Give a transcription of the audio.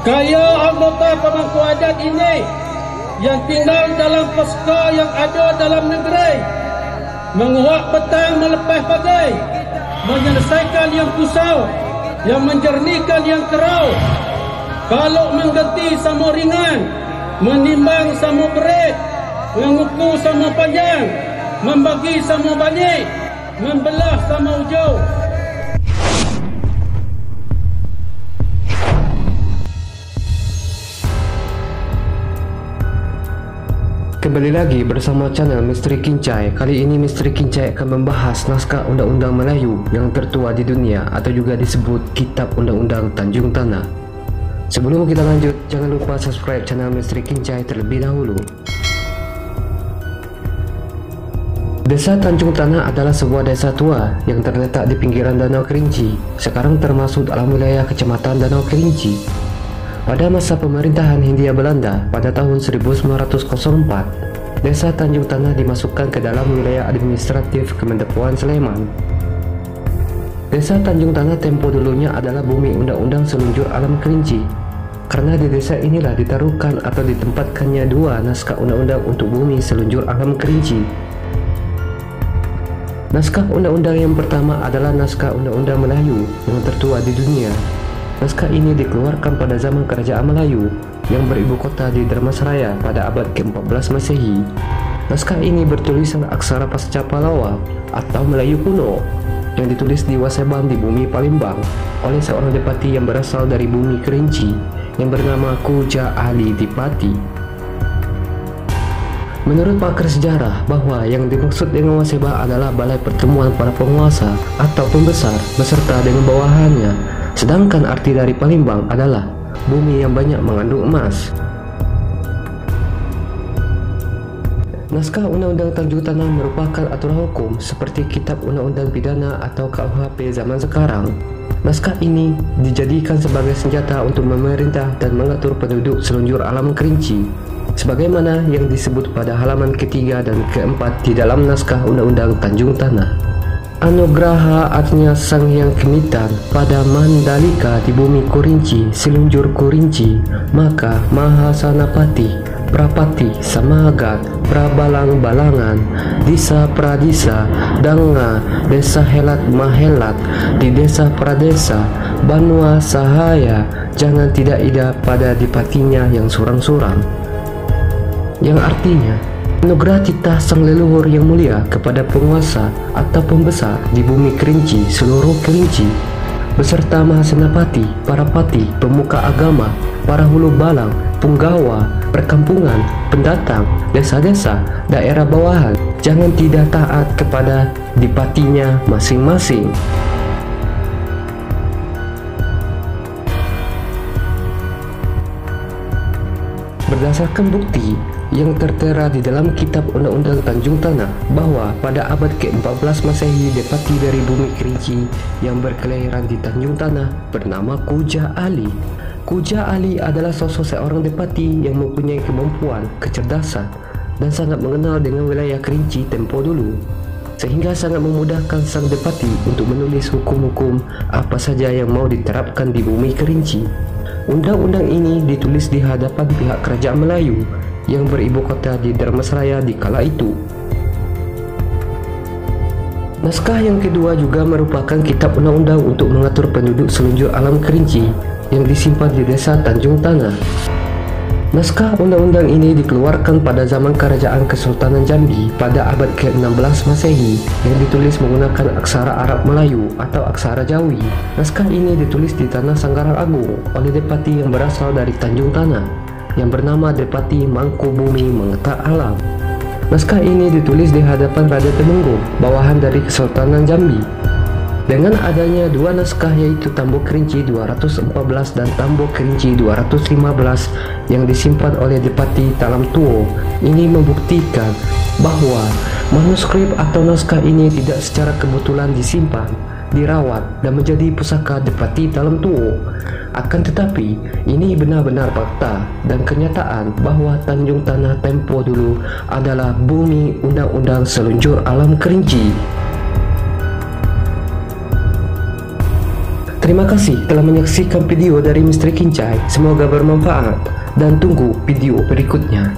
Kaya anggota pemangku adat ini yang tinggal dalam posko yang ada dalam negeri, menguak petang melepas pagi, menyelesaikan yang kusau, yang menjernihkan yang kerau. Kalau mengganti sama ringan, menimbang sama berat, mengukur sama panjang, membagi sama banyak, membelah sama ujung. Kembali lagi bersama channel Misteri Kincai. Kali ini Misteri Kincai akan membahas naskah Undang-Undang Melayu yang tertua di dunia atau juga disebut Kitab Undang-Undang Tanjung Tanah. Sebelum kita lanjut, jangan lupa subscribe channel Misteri Kincai terlebih dahulu. Desa Tanjung Tanah adalah sebuah desa tua yang terletak di pinggiran Danau Kerinci, sekarang termasuk dalam wilayah Kecamatan Danau Kerinci. Pada masa pemerintahan Hindia Belanda pada tahun 1904, desa Tanjung Tanah dimasukkan ke dalam wilayah administratif Kemendepauan Sleman. Desa Tanjung Tanah tempo dulunya adalah bumi undang-undang selunjur alam Kerinci, karena di desa inilah ditaruhkan atau ditempatkannya dua naskah undang-undang untuk bumi selunjur alam Kerinci. Naskah undang-undang yang pertama adalah naskah Undang-Undang Melayu yang tertua di dunia. Naskah ini dikeluarkan pada zaman Kerajaan Melayu yang beribu kota di Dharmasraya pada abad ke-14 Masehi. Naskah ini bertulisan aksara pasca Pallawa atau Melayu kuno yang ditulis di Waseban di bumi Palembang oleh seorang dipati yang berasal dari bumi Kerinci yang bernama Kuja Ali Dipati. Menurut pakar sejarah bahwa yang dimaksud dengan Waseba adalah balai pertemuan para penguasa atau pembesar beserta dengan bawahannya. Sedangkan arti dari Palembang adalah bumi yang banyak mengandung emas. Naskah Undang-Undang Tanjung Tanah merupakan aturan hukum seperti Kitab Undang-Undang Pidana atau KUHP zaman sekarang. Naskah ini dijadikan sebagai senjata untuk memerintah dan mengatur penduduk selunjur alam Kerinci, sebagaimana yang disebut pada halaman ketiga dan keempat di dalam naskah Undang-Undang Tanjung Tanah. Anugraha artinya sang yang kemitan pada Mandalika di bumi Kurinci, selunjur Kurinci, maka Mahasanapati, Prapati, Samagat, Prabalang-balangan, Disa Pradisa, Danga, Desa Helat Mahelat, di Desa Pradesa, Banua Sahaya, jangan tidak ida pada dipatinya yang surang-surang. Yang artinya, anugerah titah sang leluhur yang mulia kepada penguasa atau pembesar di bumi Kerinci, seluruh Kerinci, beserta Mahasenapati, para pati, pemuka agama, para hulu balang, punggawa, perkampungan, pendatang, desa-desa, daerah bawahan, jangan tidak taat kepada dipatinya masing-masing. Berdasarkan bukti yang tertera di dalam Kitab Undang-Undang Tanjung Tanah bahwa pada abad ke-14 Masehi dipati dari bumi Kerinci yang berkelahiran di Tanjung Tanah bernama Kuja Ali. Kuja Ali adalah sosok seorang dipati yang mempunyai kemampuan, kecerdasan, dan sangat mengenal dengan wilayah Kerinci tempo dulu, sehingga sangat memudahkan sang dipati untuk menulis hukum-hukum apa saja yang mau diterapkan di bumi Kerinci. Undang-undang ini ditulis di hadapan pihak Kerajaan Melayu yang beribu kota di Dharmasraya di kala itu. Naskah yang kedua juga merupakan kitab undang-undang untuk mengatur penduduk selunjur alam Kerinci yang disimpan di desa Tanjung Tanah. Naskah undang-undang ini dikeluarkan pada zaman Kerajaan Kesultanan Jambi pada abad ke-16 Masehi yang ditulis menggunakan aksara Arab Melayu atau aksara Jawi. Naskah ini ditulis di Tanah Sanggarang Agung oleh dipati yang berasal dari Tanjung Tanah yang bernama Depati Mangkubumi Mengetak Alam. Naskah ini ditulis di hadapan Raja Temenggung, bawahan dari Kesultanan Jambi. Dengan adanya dua naskah yaitu Tambo Kerinci 214 dan Tambo Kerinci 215 yang disimpan oleh Dipati Talam Tuo, ini membuktikan bahwa manuskrip atau naskah ini tidak secara kebetulan disimpan, dirawat, dan menjadi pusaka Dipati Talam Tuo. Akan tetapi, ini benar-benar fakta dan kenyataan bahwa Tanjung Tanah tempo dulu adalah bumi undang-undang selunjur alam Kerinci. Terima kasih telah menyaksikan video dari Misteri Kincai. Semoga bermanfaat dan tunggu video berikutnya.